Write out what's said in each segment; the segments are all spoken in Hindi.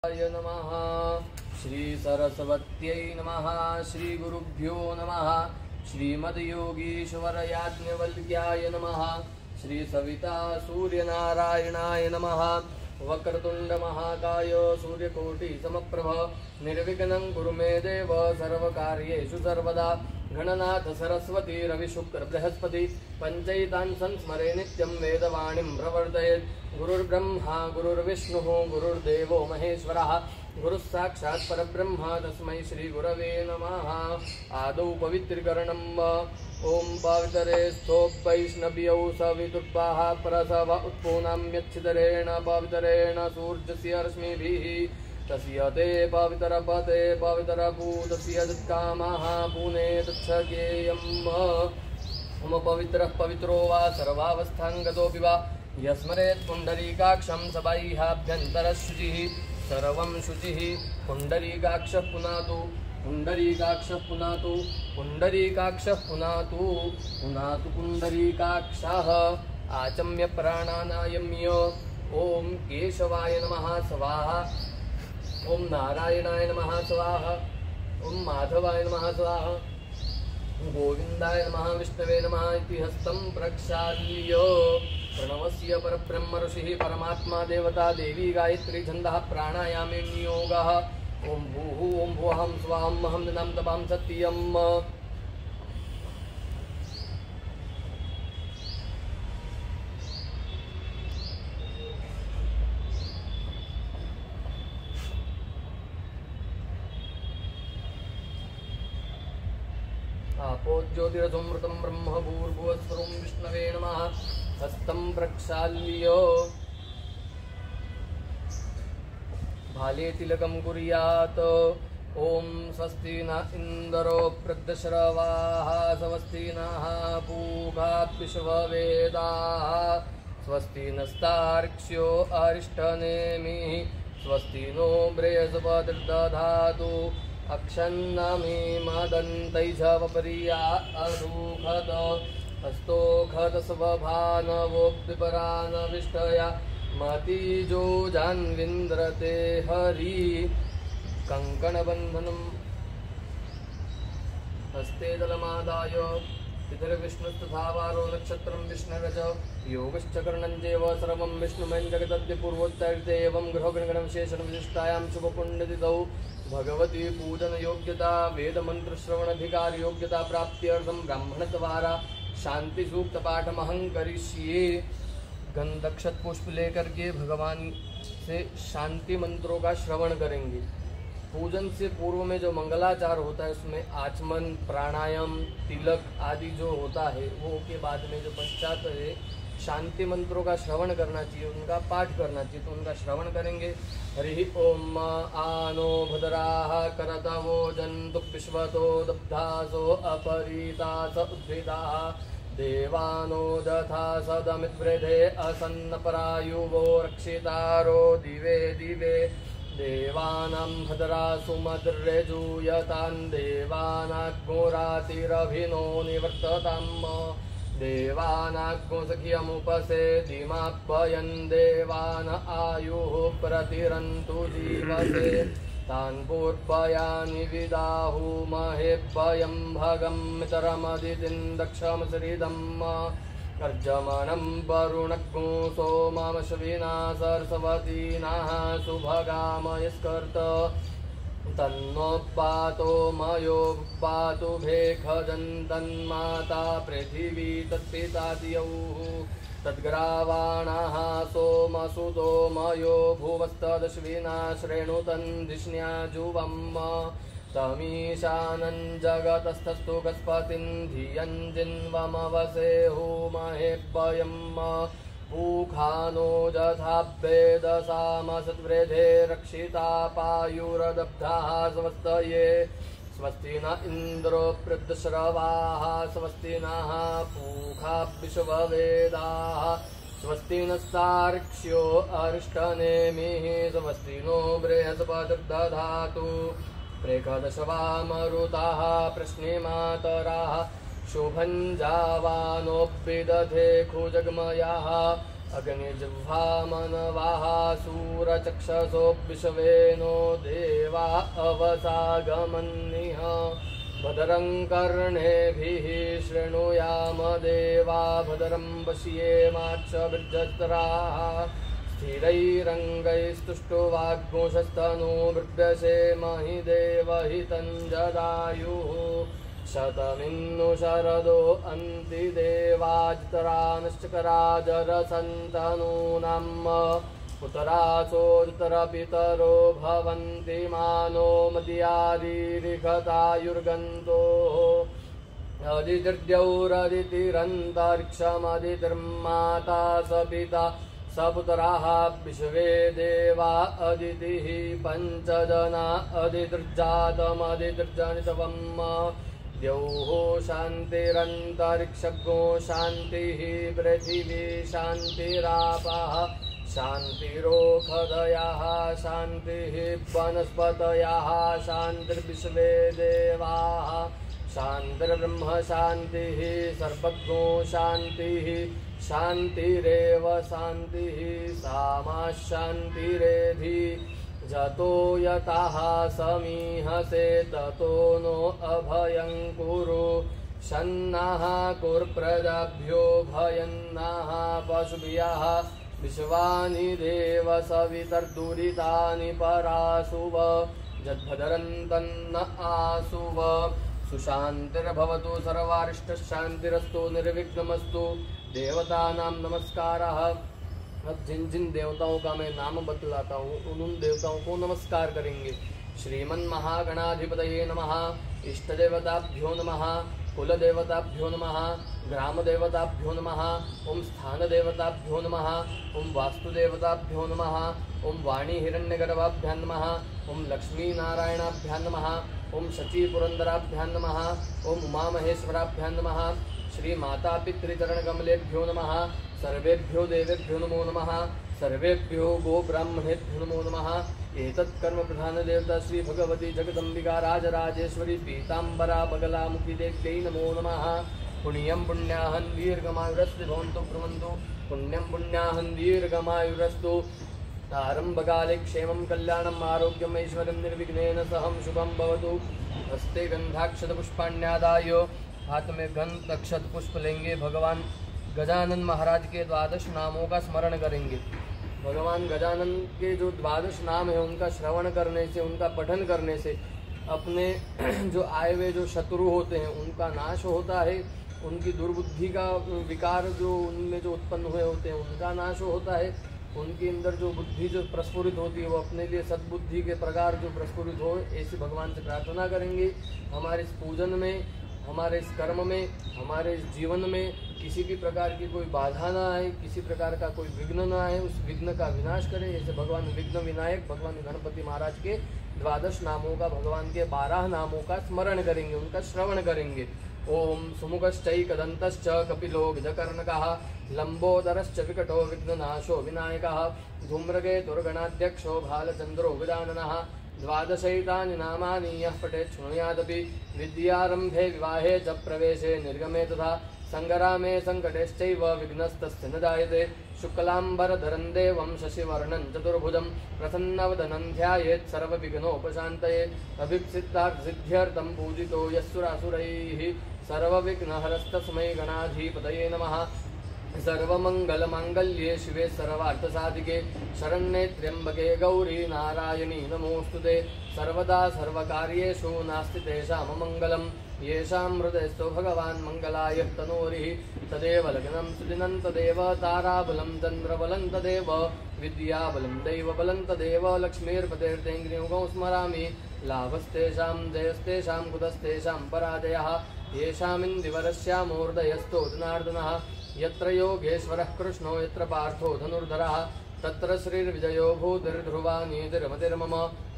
नमः। श्री सरस्वत्यै नमः। श्री गुरुभ्यो नमः। श्रीमद्योगीश्वर याज्ञवल्क्याय नमः। श्री सविता सूर्यनारायणाय नमः। वक्रतुंड महाकाय सूर्यकोटि समप्रभ निर्विघ्नं कुरु मे देव सर्वकार्येषु सर्वदा। गणनाथ सरस्वती रविशुक्र बृहस्पति पंचैतान् संस्मरे नित्यं वेदवाणीं प्रवर्तयेत्। गुरुर्ब्रह्मा गुरुर्विष्णुः गुरुर्देवो महेश्वरः गुरुः साक्षात् परब्रह्म तस्मै श्री गुरवे नमः। आदौ पवित्रीकरणं ओं पवितरे स्थोपैष्णव्यौ सवितुर्पाः प्रसव उत्पूनाम्यच्छिदरेण पवितरेण सूर्यस्य रश्मिभिः तस्य ते पवितरपते पवितरभूतस्य तत्कामः पुने तच्छज्ञेयम्। मम पवित्रः पवित्रो वा सर्वावस्थाङ्गतोऽपि वा यस्मरेत् पुण्डरीकाक्षं सबाह्याभ्यन्तरशुचिः सर्वं शुचिः। पुण्डरीकाक्षः पुनातु पुण्डरीकाक्षः पुनातु पुण्डरीकाक्षः पुनातु पुनातु पुण्डरीकाक्षः। आचम्य प्राणानायम्य ओं केशवाय नमः स्वाहा। ओं नारायणाय नमः स्वाहा। ओं माधवाय नमः स्वाहा। गोविंदाय नमः विष्णवे नमः इति हस्तं प्रक्षाल्य प्रणवस्य परब्रह्म ऋषिः परमात्मा देवता देवी गायत्री छन्दः प्राणायामे नियोगः। ओं भूः ओं भुवहं स्वाहं महं निनां तपां सत्यम्। आपो ज्योतिरसोमृतं ब्रह्म भूर्भुवस्वरं विष्णवे नमः। हस्तं प्रक्षाल्य भाले तिलकं कुर्यात्। ओं स्वस्ति न इन्द्रो वृद्धश्रवाः स्वस्ति नः पूषा विश्ववेदाः स्वस्ति नस्तार्क्ष्यो अरिष्टनेमिः स्वस्ति नो बृहस्पतिर्दधातु अक्षन्नमे मदन्तैझवपर्या अरुखत हस्तोखत स्वभानवोऽप्यपरानविष्टया मतिजो जान्विन्द्रते हरि। कङ्कणबन्धनं हस्ते दलमादाय पितर्विष्णुस्तथावारो नक्षत्रं विष्णुरज योगश्च कर्णञ्चैव सर्वं विष्णुमयं जगदद्य पूर्वोत्तरते एवं ग्रहगणविशेषणविशिष्टायां शुभपुण्यतिथौ भगवती पूजन योग्यता वेदमन्त्रश्रवणाधिकार योग्यता प्राप्त्यर्थं ब्राह्मणद्वारा शांति सूक्त पाठमहं करिष्ये। गंधक्षत पुष्प लेकर के भगवान से शांति मंत्रों का श्रवण करेंगे। पूजन से पूर्व में जो मंगलाचार होता है उसमें आचमन प्राणायाम तिलक आदि जो होता है वो के बाद में जो पश्चात है शांति मंत्रों का श्रवण करना चाहिए उनका पाठ करना चाहिए तो उनका श्रवण करेंगे। हरि ओम आनो भद्राः करतवो जन्तु विश्वतो दब्धासो अपरीतास उद्भिदाः देवानो दथा सदमिद्वृधे असन्नपरायुवो रक्षितारो दिवे दिवे देवानां भद्रासु मद्रेजूयतान् देवानाग्निरातिरभिनो निवर्तताम् देवानाग्नो सख्यमुपसेदिमाप्यन् देवान आयुः प्रतिरन्तु जीवसे तान् पूर्वयानि विदाहुमहेभ्यं भगं मितरमदितिं दक्षमश्रिदम् अर्जमनं वरुणग्नो सोममश्विना सरस्वतीनाः सुभगामयस्कर्त तन्नो पातो मयो पातु भेखजन्तन्माता पृथिवी तत्पिता द्यौः तद्ग्रावाणाः सोमसुतो मयो भुवस्तदश्विना श्रेणुतन् धिष्ण्याजुवम् तमीशानं जगतस्थस्तु गस्पतिं धियं जिन्वमवसेहुमहेभ्यम् पूखानो जथाभ्येदसामसद्वृधे रक्षिता पायुरदब्धाः स्वस्तये स्वस्ति न इन्द्रो वृद्धश्रवाः स्वस्ति नः पूषा विश्ववेदाः स्वस्ति नस्तार्क्ष्यो अरिष्टनेमिः स्वस्ति नो बृहस्पतिर्दधातु प्रेखदशवामरुताः प्रश्नेमातराः शुभं जावानोऽप्यदधे खुजग्मयाः अग्निजिह्वामनवाः सूरचक्षसो विश्वेनो देवा अवसागमन्निह भद्रं कर्णेभिः शृणुयाम देवा भद्रं पश्येमाक्षभिर्जत्राः स्थिरैरङ्गैस्तुष्टुवाग्मुषस्तनूर्भ्यसेमहि देवहितं जदायुः शतमिन्नु शरदो अन्ति देवाजितरानश्चकराजरसन्तनूनाम् उत्तरासोत्तरपितरो भवन्ति मानो मदीयादिरिघतायुर्गन्तो अदितिर्द्यौरदितिरन्तरिक्षमदितिर्माता स पिता सपुत्राः विश्वे देवा अदितिः पञ्चजना अदितिर्जातमदितिर्जनितवम् द्यौः शान्तिरन्तरिक्षगो शान्तिः पृथिवी शान्तिरापः शान्तिरोषधयः शान्तिः वनस्पतयः शान्तिर्विश्वे देवाः शान्तिर्ब्रह्म शान्तिः सर्वज्ञो शान्तिः शान्तिरेव शान्तिः सामा शान्तिरेधि जतो यतः समीहसे ततो नो अभयं कुरु शन्नः कुर्प्रजाभ्यो भयन्नः पशुभ्यः विश्वानि देव सवितर्दुरितानि परासुव जद्भद्रन्तन्न आसुव सुशान्तिर्भवतु सर्वारिष्टशान्तिरस्तु निर्विघ्नमस्तु। देवतानां नमस्कारः। अब जिन जिन देवताओं का मैं नाम बतलाता हूँ उन देवताओं को नमस्कार करेंगे। श्रीमन् महागणाधिपतये नमः। इष्ट देवताभ्यो नमः। कुल देवताभ्यो नमः। ग्राम देवताभ्यो नमः। ओम स्थान देवताभ्यो नमः। ओम वास्तु देवताभ्यो नमः। ओम वाणी हिरण्यगर्भाभ्यां नमः। ओम लक्ष्मी नारायणाभ्यां नमः। ओम शची पुरंदराभ्यां नमः। ओम उमा महेश्वराभ्यां नमः। श्री माता पितृचरण कमलेभ्यो नमः। सर्वेभ्यो देवेभ्यो नमो नमः। सर्वेभ्यो गो ब्राह्मणेभ्यो नमो नमः। एतत् कर्म प्रधान देवता श्री भगवती जगदम्बिका राजराजेश्वरी पीताम्बरा बगलामुखी देव्यै नमो नमः। पुण्यं पुण्याहं दीर्घमायुरस्तु भवन्तु ब्रुवन्तु। पुण्यं पुण्याहं दीर्घमायुरस्तु। आरम्भकाले क्षेमं कल्याणम् आरोग्यम् ऐश्वर्यं निर्विघ्नेन सहं शुभं भवतु। हस्ते गन्धाक्षतपुष्पाण्यादाय हाथ में गंध अक्षत पुष्प लेंगे। भगवान गजानन महाराज के 12 नामों का स्मरण करेंगे। भगवान गजानन के जो 12 नाम है उनका श्रवण करने से, उनका पठन करने से अपने जो आए हुए जो शत्रु होते हैं उनका नाश होता है। उनकी दुर्बुद्धि का विकार जो उनमें जो उत्पन्न हुए होते हैं उनका नाश होता है। उनके अंदर जो बुद्धि जो प्रस्फुरित होती है वो अपने लिए सद्बुद्धि के प्रकार जो प्रस्फुरित हो, ऐसी भगवान से प्रार्थना करेंगे। हमारे इस पूजन में, हमारे इस कर्म में, हमारे इस जीवन में किसी भी प्रकार की कोई बाधा ना आए, किसी प्रकार का कोई विघ्न ना आए, उस विघ्न का विनाश करें। ऐसे भगवान विघ्न विनायक भगवान गणपति महाराज के 12 नामों का, भगवान के 12 नामों का स्मरण करेंगे, उनका श्रवण करेंगे। ओम सुमुखश्चैकदन्तश्च कपिलो विजकर्णकः लंबोदरश्च विकटो विघ्ननाशो विनायकः धूम्रकेतुर्गणाध्यक्षो भालचन्द्रो गजाननः 12 नामानि यः पठेत् शृणुयादपि विद्यारम्भे विवाहे च प्रवेशे निर्गमे तथा संग्रामे संकटेश्चैव विघ्नस्तस्य न जायते शुक्लाम्बरधरं देवं शशिवर्णं चतुर्भुजं प्रसन्नवदनं ध्यायेत् सर्वविघ्नोपशान्तये अभीप्सितार्थसिद्ध्यर्थं पूजितो यस्सुरासुरैः सर्वविघ्नहरस्तस्मै गणाधिपतये नमः। सर्वमंगलमांगल्ये शिवे सर्वार्थसाधिके शरण्ये त्र्यंबके गौरी नारायणी नमोस्तुते सर्वदा सर्वकार्येषु नास्ति तेषां मंगलम् येषां हृदयस्थो भगवान् मंगलाय तनोरिः तदेव लग्नं सुदिनं तदेव ताराबलं चन्द्रबलं तदेव विद्याबलं दैवबलं तदेव लक्ष्मीर्पतेर्तेऽङ्घ्रियुगं स्मरामि लाभस्तेषां जयस्तेषां कुतस्तेषां पराजयः येषामिन्दिवरस्यामोर्दयस्थो जनार्दनः यत्र योगेश्वरः कृष्णो यत्र पार्थो धनुर्धरः तत्र श्रीर्विजयो भूतिर्ध्रुवा नीतिर्मतिर्मम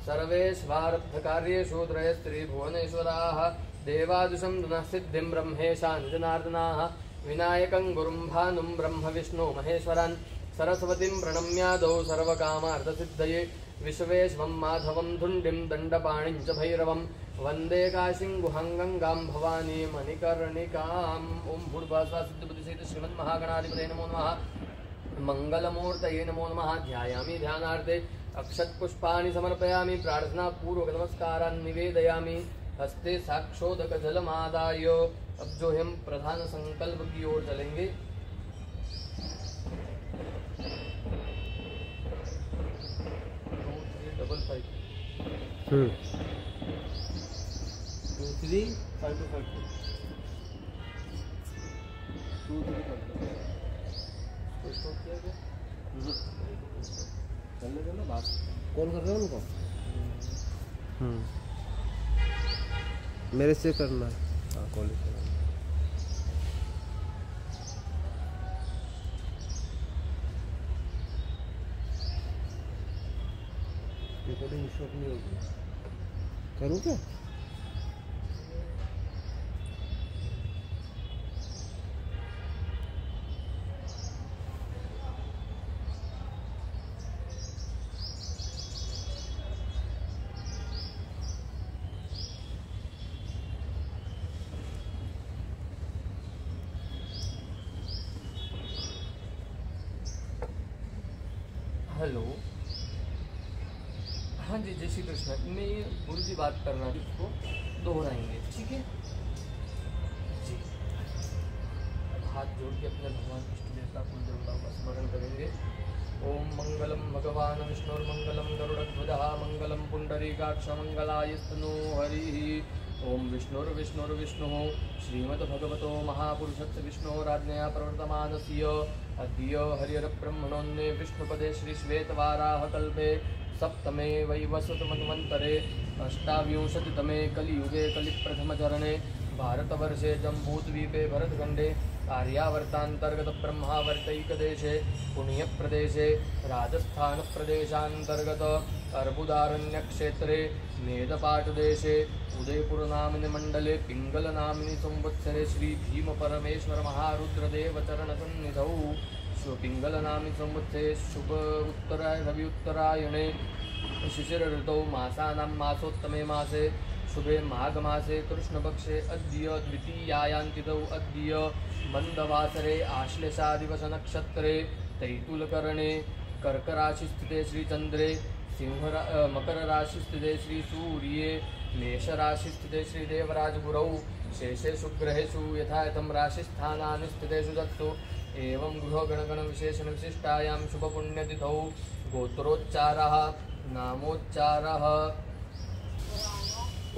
सर्वेष्वार्थकार्येषु त्रयस्त्रिभुवनेश्वराः देवादिशं दुनः सिद्धिं ब्रह्मेशान् जनार्दनाः विनायकं गुरुं भानुं ब्रह्म विष्णु महेश्वरान् सरस्वतीं प्रणम्यादौ सर्वकामार्थसिद्धये विश्वेश्वं माधवं धुण्डिं दण्डपाणिं च भैरवं वन्दे काशीं गुहां गंगां भवानी मणिकर्णिकाम्। ओम भूर्भुवः स्वः सिद्धबुद्धिसिद्धिः श्रीमन्महागणाधिपतये नमो नमः। मंगलमूर्तये नमो नमः। ध्यायामि ध्यानार्थे अक्षतपुष्पाणि समर्पयामि। प्रार्थना पूर्वक नमस्कारान् निवेदयामि। हस्ते साक्षोदक जलमादाय अब जो हम प्रधान संकल्प की ओर चलेंगे। 2 3 5 2 3 इसको किया गया चलने दो ना बात कॉल कर रहे हो उनको मेरे से करना। हाँ कॉल करना। रिकॉर्डिंग स्टॉप नहीं होगी। करूँ क्या? हेलो, हाँ जी, जय श्री कृष्ण। मैं गुरु जी बात करना है, इसको दोहराएंगे, ठीक है जी। हाथ जोड़ के अपने भगवान विष्णु देवता कुल देवताओं का स्मरण करेंगे। ओम मंगलम भगवान विष्णुर्मंगलम गरुड़ध्वजः मंगलम पुंडरीकाक्ष मंगलायस्तनो हरिः। ओम विष्णुर्विष्णुर्विष्णुः श्रीमद्भगवतो महापुरुषस्य विष्णोराज्ञया प्रवर्तमानस्य अद्य हरिर्ब्रह्मणोऽन्ये विष्णुपदे श्रीश्वेतवाराहकल्पे सप्तमे वैवस्वतमन्वन्तरे अष्टाविंशतितमे कलियुगे कलिप्रथमचरणे भारतवर्षे जम्बूद्वीपे भरतखण्डे आर्यावर्तान्तर्गत ब्रह्मावर्तैकदेशे पुण्यप्रदेशे राजस्थानप्रदेशान्तर्गत अर्बुदारण्यक्षेत्रे मेदपाटदेशे उदयपुरनाम्नि मण्डले पिङ्गलनाम्नि संवत्सरे श्रीभीमपरमेश्वरमहारुद्रदेवचरणसन्निधौ पिङ्गलनाम्नि संवत्सरे शुभ रवि उत्तरायणे शिशिर ऋतौ मासानां मासोत्तमे मासे शुभे माघमासे कृष्णपक्षे अद्य द्वितीयायान्तिथौ अद्य मन्दवासरे आश्लेषादिवसनक्षत्रे तैतुलकरणे कर्कराशिस्थिते श्रीचन्द्रे मकरराशिस्थिते श्रीसूर्ये मेषराशिस्थिते श्रीदेवराजगुरौ शेषेषु ग्रहेषु यथायथं राशिस्थानानि स्थितेषु दत्तु एवं गृहगणगणविशेषणविशिष्टायां शुभपुण्यतिथौ गोत्रोच्चारः नामोच्चारः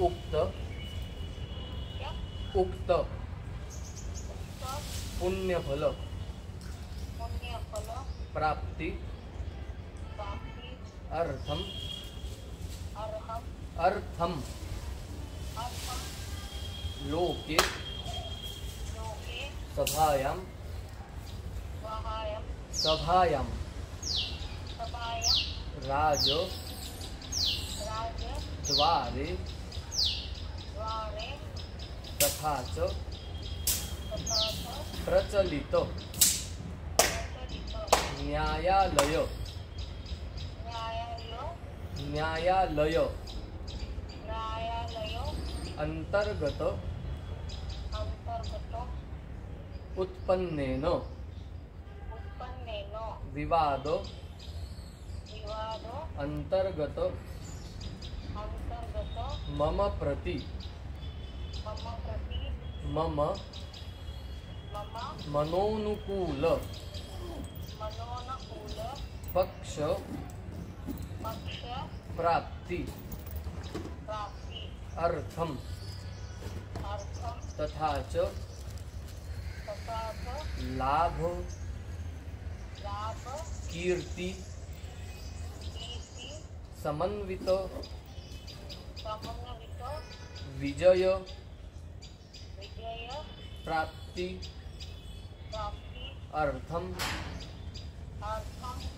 उक्त पुण्यफल प्राप्ति अर्थम लोके सभायां राज द्वारे तथा च प्रचलित न्यायालय अंतर्गत उत्पन्नेन विवाद अंतर्गत मम प्रति मम मनोनुकूल पक्ष प्राप्ति अर्थम तथा च लाभ कीर्ति समन्वित विजय प्राप्ति अर्थम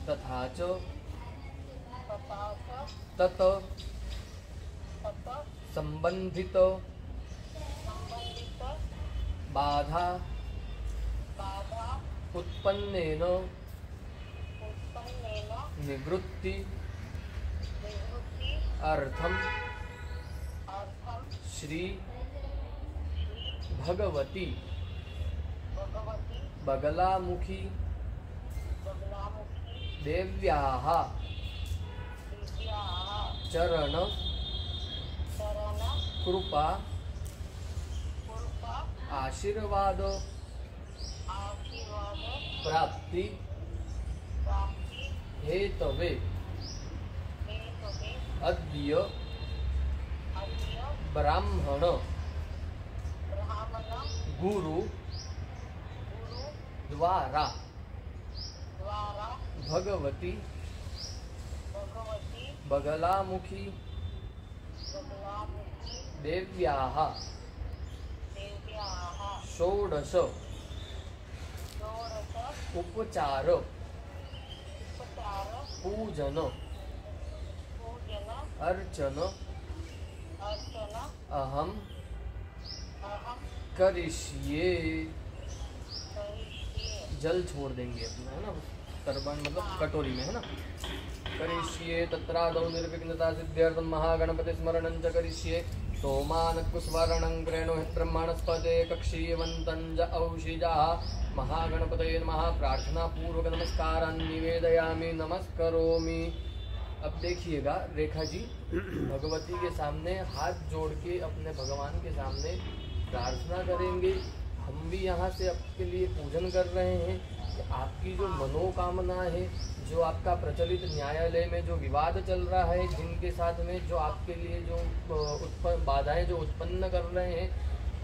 तथा च तत संबंधित बाधा उत्पन्नेन निवृत्ति अर्थम श्री भगवती बगलामुखी देव्याः चरण कृपा आशीर्वाद प्राप्ति हेतवे अद्य ब्राह्मण गुरु द्वारा भगवती बगलामुखी देव्याः षोडश उपचार पूजन अर्चन अहम करिष्ये। जल छोड़ देंगे अपना, है ना, तरबन मतलब कटोरी में, है ना। करिष्ये तत्रादौ निर्विघ्नता सिद्ध्यर्थं महागणपति स्मरणं च करिष्ये। सोमानकुस्वरणं प्रेणो ब्रह्मणस्पते कक्षीयवन्तं च औषिजाः। महागणपतये नमः। प्रार्थना पूर्वक नमस्कारान् निवेदयामि, नमस्करोमि। अब देखिएगा रेखा जी, भगवती के सामने हाथ जोड़ के अपने भगवान के सामने प्रार्थना करेंगे। हम भी यहाँ से आपके लिए पूजन कर रहे हैं कि आपकी जो मनोकामना है, जो आपका प्रचलित न्यायालय में जो विवाद चल रहा है, जिनके साथ में जो आपके लिए जो उत्पन्न बाधाएं जो उत्पन्न कर रहे हैं,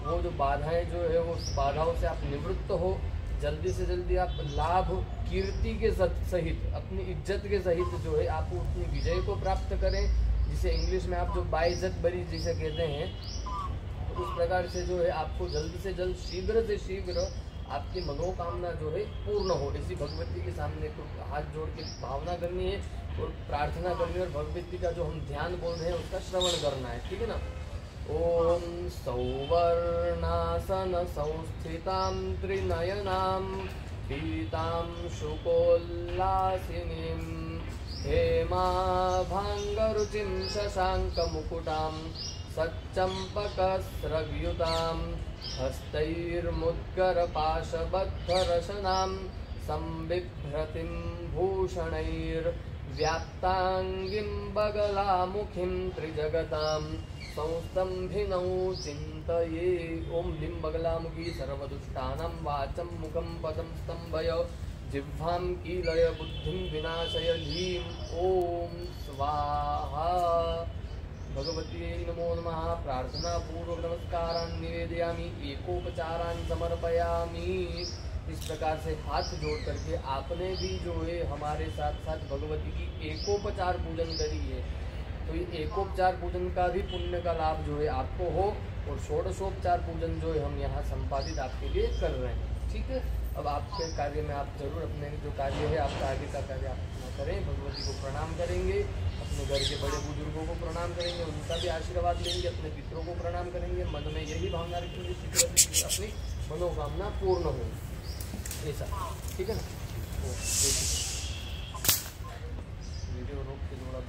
वो जो बाधाएं जो है वो बाधाओं से आप निवृत्त हो। जल्दी से जल्दी आप लाभ कीर्ति के सहित, अपनी इज्जत के सहित जो है आप अपनी विजय को प्राप्त करें, जिसे इंग्लिश में आप जो बाइज्जत बरी जिसे कहते हैं, तो उस प्रकार से जो है आपको जल्द से जल्द शीघ्र से शीघ्र आपकी मनोकामना जो है पूर्ण हो। इसी भगवती के सामने हाथ जोड़ के भावना करनी है और प्रार्थना करनी है, और भगवती का जो हम ध्यान बोल रहे हैं उसका श्रवण करना है, ठीक है ना। ओम सौवर्णासन संस्थितां त्रिनयनां पीतां शुकोल्लासिनीं हेमाभाङ्गरुचिं शशाङ्कमुकुटां सच्चम्पकस्रग्युतां हस्तैर्मुद्गरपाशबद्धरशनां संबिभ्रतिं भूषणैर्व्याप्ताङ्गीं बगलामुखीं त्रिजगतां संस्तंभिनौ चिन्तये। ओम लिं बगलामुखी सर्वदुष्टानां वाचं मुखं पदं स्तंभय जिह्वां कीलय बुद्धिं विनाशय ह्रीं ओम स्वाहा। भगवती नमो नमः। प्रार्थना पूर्वक नमस्कारान् निवेदयामि, एकोपचारान् समर्पयामि। इस प्रकार से हाथ जोड़ करके आपने भी जो है हमारे साथ साथ भगवती की एकोपचार पूजन करी है, तो ये एकोपचार पूजन का भी पुण्य का लाभ जो है आपको हो, और षोडशोपचार पूजन जो है हम यहाँ संपादित आपके लिए कर रहे हैं, ठीक है। अब आपके कार्य में आप जरूर अपने जो कार्य है आपका आगे का कार्य आप अपना करें। भगवती को प्रणाम करेंगे, अपने घर के बड़े बुजुर्गों को प्रणाम करेंगे, उनका भी आशीर्वाद लेंगे, अपने पितरों को प्रणाम करेंगे, मन में यही भावना रखेंगे कि अपनी मनोकामना पूर्ण हो, ऐसा, ठीक है ना। वीडियो रोक के थोड़ा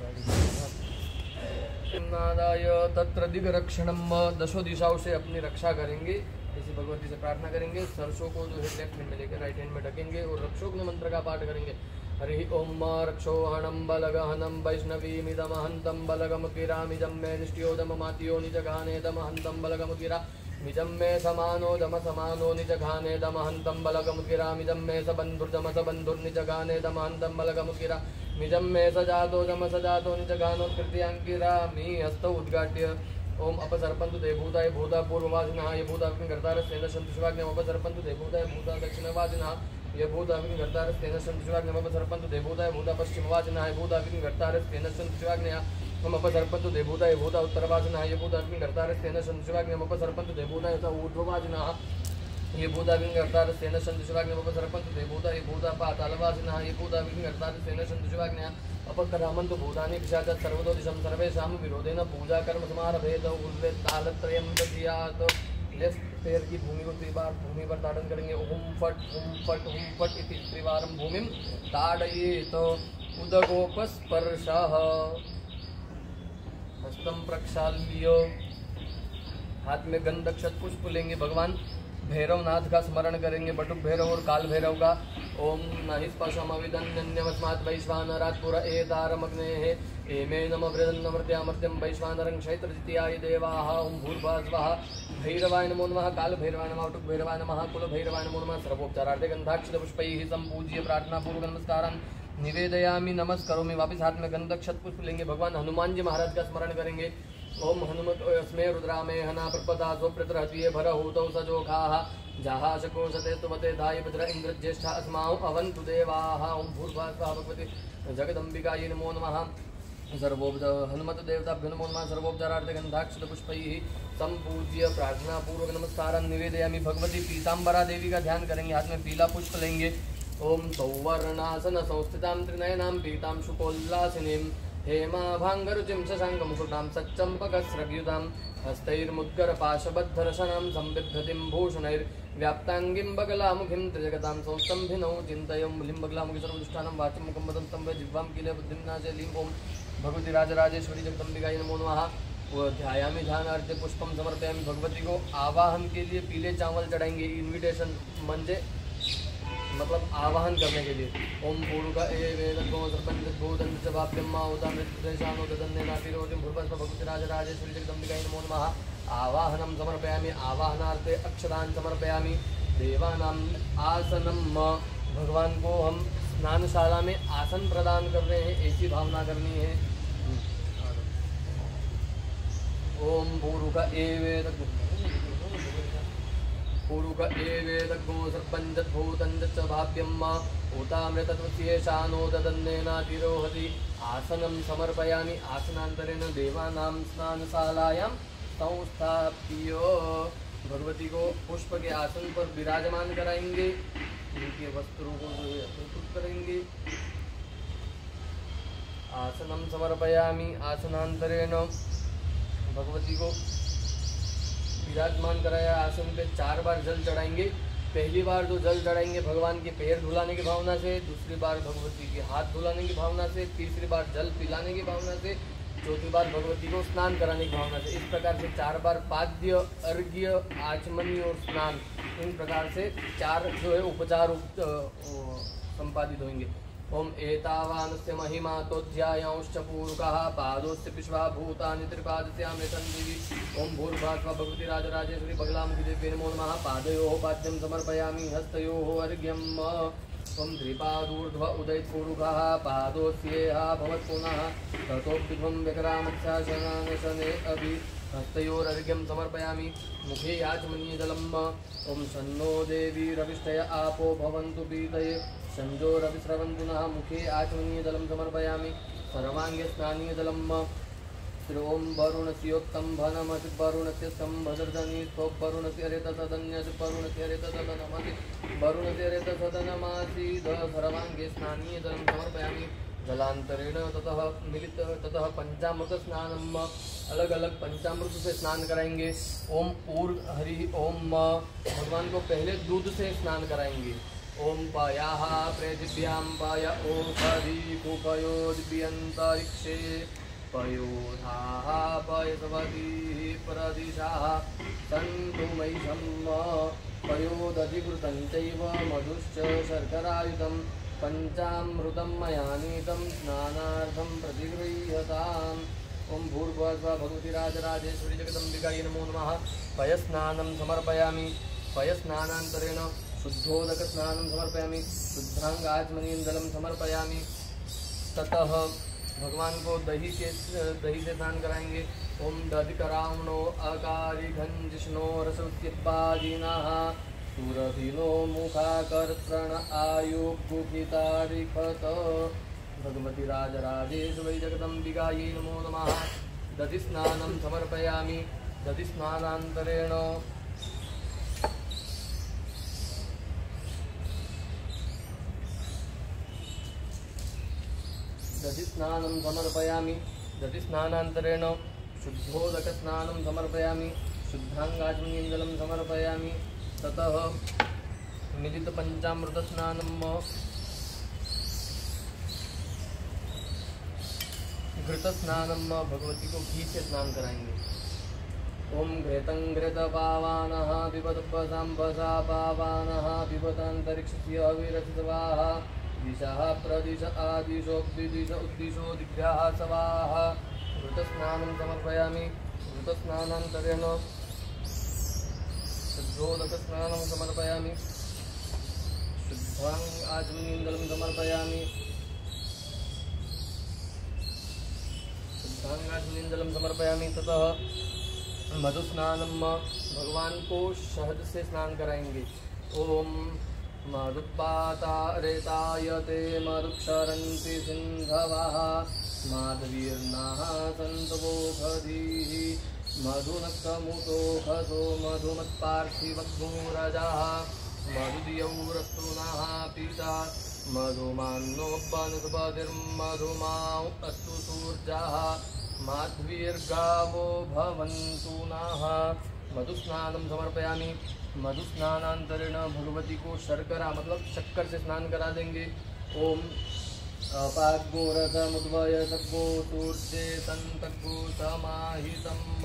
नादाय तत्र दिग्रक्षणम, दशों दिशाओं से अपनी रक्षा करेंगे। इसी भगवती से प्रार्थना करेंगे। सरसों को जो है लेफ्ट हैंड में लेकर राइट हैंड में ढकेंगे और रक्षोग्न मंत्र का पाठ करेंगे। हरि ओम रक्षोहणम बलगहनम वैष्णवीमिदमहंतम बलगमकिरामिजं मे निष्ठ्योदम मात्यो निजघानेदमहंतम बलगमकिरा मिजं मे समानो निजघानेदमहंतम बलगमकिरामिजं मे सबन्धुर्जम सबन्धुर्निजघानेदमहंतम बलगमकिरा मिजं मे सजातो निजघानोत्कृत्यांकिरामि हस्तौ उद्घाट्य ओम अपसर्पन्तु ते भूताय भूता पूर्ववासिनः ये भूताग्निकर्तारस्तेन सन्तु शिवाग्निम् अपसर्पन्तु ते भूताय भूता दक्षिणवासिनः ये भूताग्निकर्तारस्तेन सन्तु शिवाग्निम् अपसर्पन्तु ते भूताय भूता पश्चिमवासिनः ये भूताग्निकर्तारस्तेन सन्तु शिवाग्न्या हम अपसर्पन्तु ते भूताय भूता उत्तरवासिनः ये भूताग्निकर्तारस्तेन सन्तु शिवाग्निम् अपसर्पन्तु ते भूताय ऊर्ध्ववासिनः ये भूताग्निकर्तारस्तेन सन्तु शिवाग्निम् अपसर्पन्तु ते भूताय भूता पातालवासिनः ये भूताग्निकर्तारस्तेन सन्तु शिवाग्न्या अपकरामन्तु भूतानि पिशाचात् सर्वतो दिशं सर्वेषां विरोधेन पूजा कर्म समारभेत उल्लेख तालत्रयं दधियात्। लेफ्ट पैर की भूमि को त्रिबार भूमि पर ताड़न करेंगे। ओम फट इति त्रिवारं भूमिं ताड़येत। उदकोपस्पर्शः हस्तं प्रक्षाल्य हाथ में गंध अक्षत पुष्प लेंगे। भगवान भैरवनाथ का स्मरण करेंगे, बटुक भैरव और काल भैरव का। ओम नहिस्पशमविदन्यन्यवस्मात् वैश्वानरात् पुर एतारमग्नेः एमे नम वृदन्नमर्त्यामर्त्यं वैश्वानरं क्षैत्रजित्याय देवाः। ओम भूर्भुवः स्वः। भैरवाय नमो नमः, काल भैरवाय नमः, बटुक भैरवाय नमः, कुल भैरवाय नमो नमः। सर्वोपचारार्थे गन्धाक्षतपुष्पैः सम्पूज्य प्रार्थनापूर्वक नमस्कारं निवेदयामि, नमस्करोमि। वापिस हाथ में गंधक शत पुष्प लेंगे। भगवान हनुमान जी महाराज का स्मरण करेंगे। ओम हनुमत अस्मे रुद्रामे हना प्रपदा स्वप्रतरहतिये भरहूतौ सजोखाः जाहा शको सते तुवते धाय भद्र इंद्र ज्येष्ठा अस्माओ अवन्तु देवाः। ओम भूर्भुवः स्वः। भगवती जगदम्बिकायै नमो नमः। हनुमत देवताभ्यो नमो नमः। सर्वोपचारार्थे गन्धाक्षतपुष्पैः सम्पूज्य प्रार्थनापूर्वक नमस्कारं निवेदयामि। भगवती पीताम्बरा देवी का ध्यान करेंगे। हाथ में पीला पुष्प लेंगे। ओम सौवर्णासन संस्थितां त्रिनयनां पीतां शुकोल्लासिनीं हेमाभाङ्गरुचिं शशाङ्कमुकुटां सच्चम्पकस्रग्युतां हस्तैर्मुद्गरपाशबद्धरशनां संबिभ्रतिं भूषणैर्व्याप्ताङ्गीं बगलामुखीं त्रिजगतां संस्तम्भिनौ चिन्तयं मुलिं बगलामुखी सर्वदुष्टानां वाचं मुखं वदं स्तम्भे जिह्वां कीले बुद्धिं नाशलीं। ओम भगवती राजराजेश्वरी जगदम्बिकायै नमो नमः। ध्यायामि ध्यानार्थे पुष्पम समर्पयामि। भगवती को आवाहन के लिए पीले चावल चढ़ाएंगे। इन्विटेशन मंजे मतलब आवाहन करने के लिए। ओम पूर्व एवेदो सरपंचभूतंचवाप्यमाउतामृतदेशानो ददन्नेनातिरोधिं भूर्भुवः भगवती राजराजेश्वरी जगदम्बिकायै नमो नमः। आवाहनं समर्पयामि। आवाहनार्थे अक्षरान् समर्पयामि। देवानाम् आसनं भगवान को हम स्नानशाला में आसन प्रदान कर रहे हैं, ऐसी भावना करनी है। ओम पूर्व एवेदग्गो सर्पञ्चभूतञ्च भाव्यम् ऊतामृतत्वस्येषानो ददन्नेनातिरोहति। आसनं समर्पयामि। आसनान्तरेण देवानां स्नानशालायां संस्थाप्य भगवती को पुष्प के आसन पर विराजमान कराएंगे। उनके वस्त्रों को प्रस्तुत करेंगे। आसनं समर्पयामि। आसनान्तरेण भगवती को विराजमान कराया। आसन पे 4 बार जल चढ़ाएंगे। पहली बार जो जल चढ़ाएंगे भगवान के पैर धुलाने की भावना से, दूसरी बार भगवती के हाथ धुलाने की भावना से, तीसरी बार जल पिलाने की भावना से, चौथी बार भगवती को स्नान कराने की भावना से। इस प्रकार से 4 बार पाद्य, अर्घ्य, आचमनी और स्नान, इन प्रकार से 4 जो है उपचार संपादित होंगे। ओम एतावानस्य महिमा तोध्यायांश्च पूर्वकः पादोस्य पिश्वा भूतानि त्रिपादस्यामृतं देवी। ओम भूर्भुवः स्वः। भगवती राजराजेश्वरी बगलामुखी देवी नमो नमः। पादयोः पाद्यं समर्पयामि। हस्तयोः अर्घ्यम्। ओम त्रिपादूर्ध्व उदयपूर्वकः पादोस्येह भवत् पुनः ततोऽभ्युग्मं व्यकरामत्स्याशनानशने अभि हस्तयोरर्घ्यं समर्पयामि। मुखे याचमनीयजलम्। ओम शन्नो देवी रविष्टय आपो भवन्तु पीतये संजोरविस्रवन्तु नः। मुखे आचमनीयजलं समर्पयामि। सर्वाङ्गे स्नानीयजलम्। ओम वरुणस्योत्तम्भनमति वरुणस्य स्तम्भदर्शनी स्वरुणस्य हरितसदन्यति वरुणस्य हरितसदनमति वरुणस्य हरितसदनमासीद। सर्वाङ्गे स्नानीयजलं समर्पयामि। जलांतरेण ततः पंचामृत स्नानम। अलग अलग पंचामृत से स्नान कराएंगे। ओम ऊर् हरि ओम भगवान को पहले दूध से स्नान कराएंगे। ओम पायाः प्रेदिभ्यां पाय ओषधि कुपयोदिभ्यन्तरिक्षे पयोधाः पयसवतीः प्रदिशाः सन्तु मयिषं पयोदधिकृतं चैव मधुश्च शर्करायुधं पंचामृतं मया नीतं स्नानार्थं प्रतिगृह्यताम्। ओम भूर्भुवः स्वः। भगवती राजराजेश्वरी जगदम्बिकायै नमो नमः। पयस्नानं समर्पयामि। पयस्नानान्तरेण शुद्धोदकस्नानं समर्पयामि। शुद्धांगाचमनीयं जलं समर्पयामि। ततः भगवान को दही से स्नान कराएंगे। ओम दधिकरावणो अकारिघंजिष्णो रसोत्तिपादिनः सुरभिनो मुखाकर्तृण आयुगुखितारिखत। भगवती राजराजेश्वरी जगदम्बिकायै नमो नमः। दधिस्नानं समर्पयामि। दधिस्नानान्तरेण दधिस्नानं समर्पयामि। दधिस्नानान्तरेण शुद्धोदकस्नानं समर्पयामि। शुद्धांगाचमनीयं जलं समर्पयामि। ततः मिलितपञ्चामृतस्नानं घृतस्नानं भगवती को घी से स्नान कराएंगे। ॐ घृतं घृतपावानः पिबतपसाम्बसा पावानः पिबतान्तरिक्षस्य विरसितवाः दिशः प्रदिश आदिशोऽब्दिदिश उद्दिशो दिग्भ्यः सवाः घृतस्नानं समर्पयामि घृतस्नानान्तरेण शुद्धोदकस्नानं समर्पयामि शुद्धां आचमनीन्दलं समर्पयामि शुद्धांगाचमनीन्दलं समर्पयामि। ततः मधुस्नानं भगवान को शहद से स्नान कराएंगे। ओम मधुपातारेतायते मधुक्षरन्ति सिन्धवः माधवीर्नाः सन्तवोखधीः मधुनक्तमुतोखसो मधुमत्पार्थिवग्मुरजाः मधुदियौरस्तूनाः पीता मधुमान्नोपनिषद्बधिर्मधुमाौ अस्तु सूर्याः माध्वीर्गावो भवन्तु नः। मधुस्नानं समर्पयामि। मधुस्नानांतरेण भगवती को शर्करा मतलब शक्कर से स्नान करा देंगे। ओम अपाग्गोरथमुद्वय सद्गो सूर्ये संतग्गो समाहितम्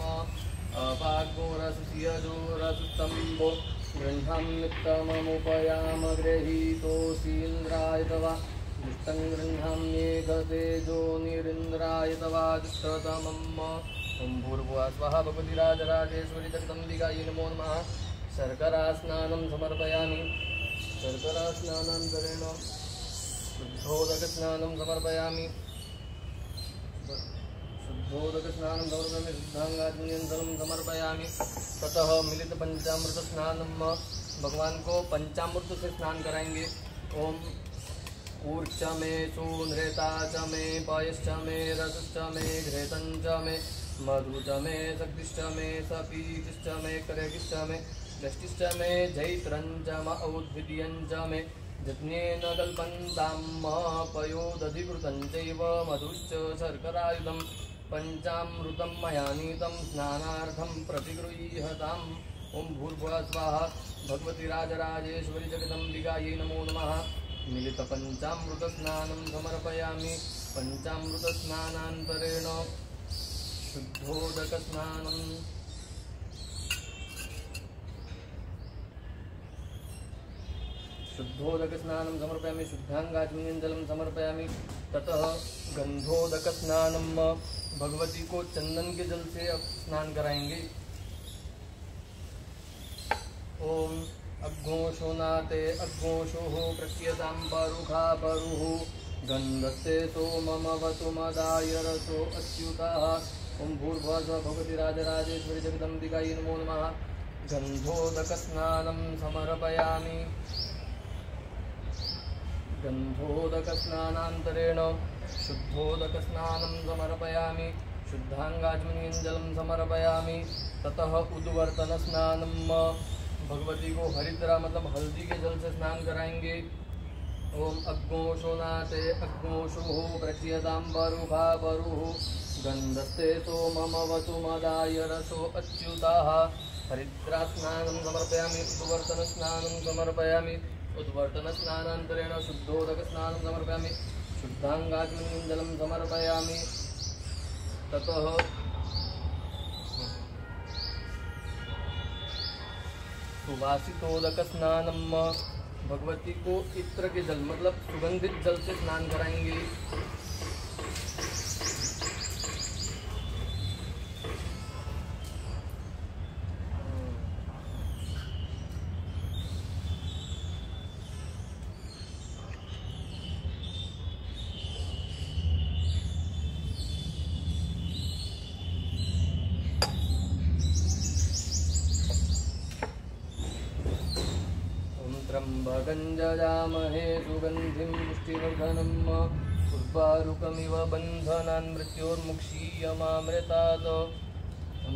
अपाग्गोरसस्यजोरसुस्तम्भो गृह्णाम्युत्तममुपयाम गृहीतोऽसीन्द्राय तव दुष्टं गृह्णाम्येकतेजो निरिन्द्राय तवादिष्टतमम्। ॐ भूर्भुवः स्वः भगवती राजराजेश्वरी जगदम्बिकायै नमो नमः। शर्करा स्नानं समर्पयामि। शर्करा स्नानान्तरेण शुद्धोदकस्नानं समर्पयामि। शुद्धोदकस्नानं समर्पयामि शुद्धांगाचमनीन्दलं समर्पयामि। ततः मिलित पंचामृत स्नानं भगवान को पंचामृत से स्नान कराएंगे। ओम ऊर्च मे सूनृता च मे पयश्च मे रसश्च मे घृतं च मे मधु च मे शक्तिश्च मे सपीतिश्च मे करगिश्च मे दष्टिश्च मे जैत्रं च म औद्भिद्यं च मे यज्ञेन कल्पन्ताम् पयोदधिकृतं चैव मधुश्च शर्करायुधं पंचामृतं मया नीतं स्नानार्थं प्रतिगृह्यताम्। ओम भूर्भुवः स्वाहा भगवती राजराजेश्वरी जगदम्बिकायै नमो नमः। मिलित पंचामृत स्नानं समर्पयामि। पंचामृत स्नानान्तरेण शुद्धोदक स्नानं समर्पयामि शुद्धांगाचमनीन्दलं समर्पयामि। ततः गंधोदक स्नानं भगवती को चंदन के जल से स्नान कराएंगे। ओम अग्घोषोनाते अग्घोषुः प्रक्रियतां परुखा परुः गन्धस्ते सोममवतु मदाय रसो अच्युतः। ओम भूर्भुवः स्वः भगवती राजराजेश्वरी जगदम्बिकायै नमो नमः। गन्धोदकस्नानं समर्पयामि। गन्धोदकस्नानान्तरेण शुद्धोदकस्नानं समर्पयामि शुद्धांगाचमनीन्दलं समर्पयामि। ततः उद्वर्तनस्नानं भगवती को हरिद्रा मतलब हल्दी के जल से स्नान कराएंगे। ओम अग्घोषोनाते अग्घोषुः प्रचीयतां परुखा परुः गन्धस्ते सोममवतु मदाय रसो अच्युतः। हरिद्रा स्नानं समर्पयामि उद्वर्तनस्नानं समर्पयामि। उद्वर्तनस्नानान्तरेण शुद्धोदकस्नानं समर्पयामि शुद्धांगाचमनीन्दलं समर्पयामि। ततः सुवासितोदक स्नानं भगवती को इत्र के जल मतलब सुगंधित जल से स्नान कराएंगे। त्र्यम्बकं जजामहे सुगन्धिं पुष्टिवर्धनम् उर्वारुकमिव बन्धनान् मृत्योर्मुक्षीयमामृतात्।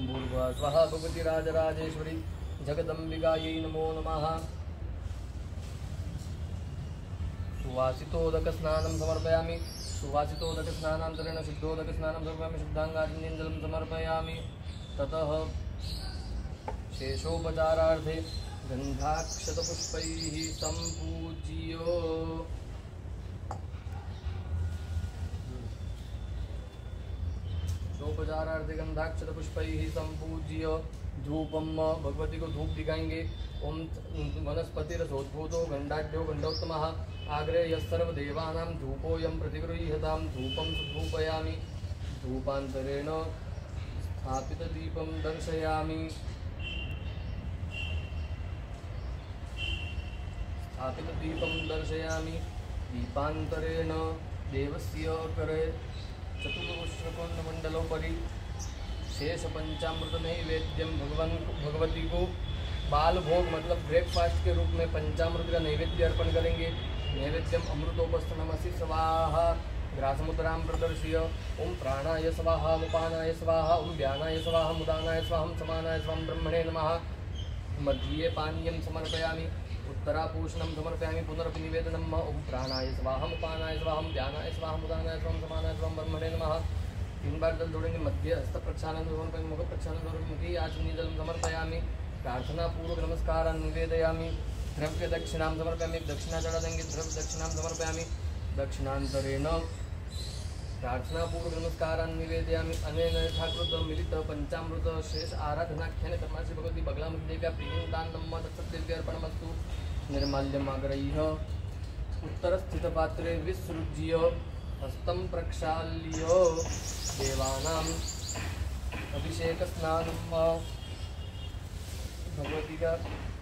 भूर्भुवः स्वः भगवती राजराजेश्वरी जगदम्बिकायै नमो नमः। सुवासितोदकस्नानं समर्पयामि सुवासितोदकस्नानान्तरेण शुद्धोदकस्नानं समर्पयामि शुद्धांगाचमनीन्दलं समर्पयामि। ततः शेषोपचारार्थे गन्धाक्षतपुष्पैः सम्पूज्य मंत्रोपचारार्थे गंधाक्षतपुष्पैः संपूज्य धूपम भगवती को धूप दिखाएंगे। ओम वनस्पतिरसोद्भूतो गंडाढ्यो गंडोत्तमः आग्रे यस्सर्वदेवानां धूपोऽयं प्रतिगृह्यतां धूपं सुधूपयामि। धूपान्तरेण स्थापितदीपं दर्शयामि। दीपान्तरेण देवस्य करे चतुर्दशकोन्नमण्डलोपरि शेषपंचामृत नैवेद्यम भगवती को बाल भोग मतलब ब्रेकफास्ट के रूप में पंचामृत का नैवेद्य अर्पण करेंगे। नैवेद्यम अमृतोपस्तनमसि स्वाहा ग्रासमुद्रां प्रदर्श्य ओम प्राणाय स्वाहा उपानाय स्वाहा ओम व्यानाय स्वाहा मुदानाय स्वाहा समानाय स्वाहा ब्रह्मणे नमः। मध्ये पानीयं समर्पयामि उत्तरापूषणं समर्पयामि पुनरपि निवेदनम् ओम प्राणाय स्वाहा उपानाय स्वाहा व्यानाय स्वाहा मुदानाय स्वाहा समानाय स्वाहा ब्रह्मणे नमः। 3 बार जल जोड़ेंगे। मध्य हस्त प्रक्षालन समर्पयामि मुख प्रक्षालन मुखी आचमनी जल समर्पयामि। प्रार्थना पूर्वक नमस्कार निवेदयामि। द्रव्य दक्षिणां समर्पयामि। दक्षिणा चढ़ा देंगे। द्रव्य दक्षिणां समर्पयामि। दक्षिणांतरेण प्रार्थना पूर्वक नमस्कार निवेदयामि। अनेन यथाकृत मिलित पंचामृत शेष आराधनाख्यान कर्मासि भगवती बगलामुखी देव्या प्रियंतान् नमः तत्सदेव्यार्पणमस्तु। निर्माल्यमाग्रह्य उत्तरस्थितपात्रे विसृज्य हस्तं प्रक्षाल्य देवानां अभिषेक स्नानं भगवती का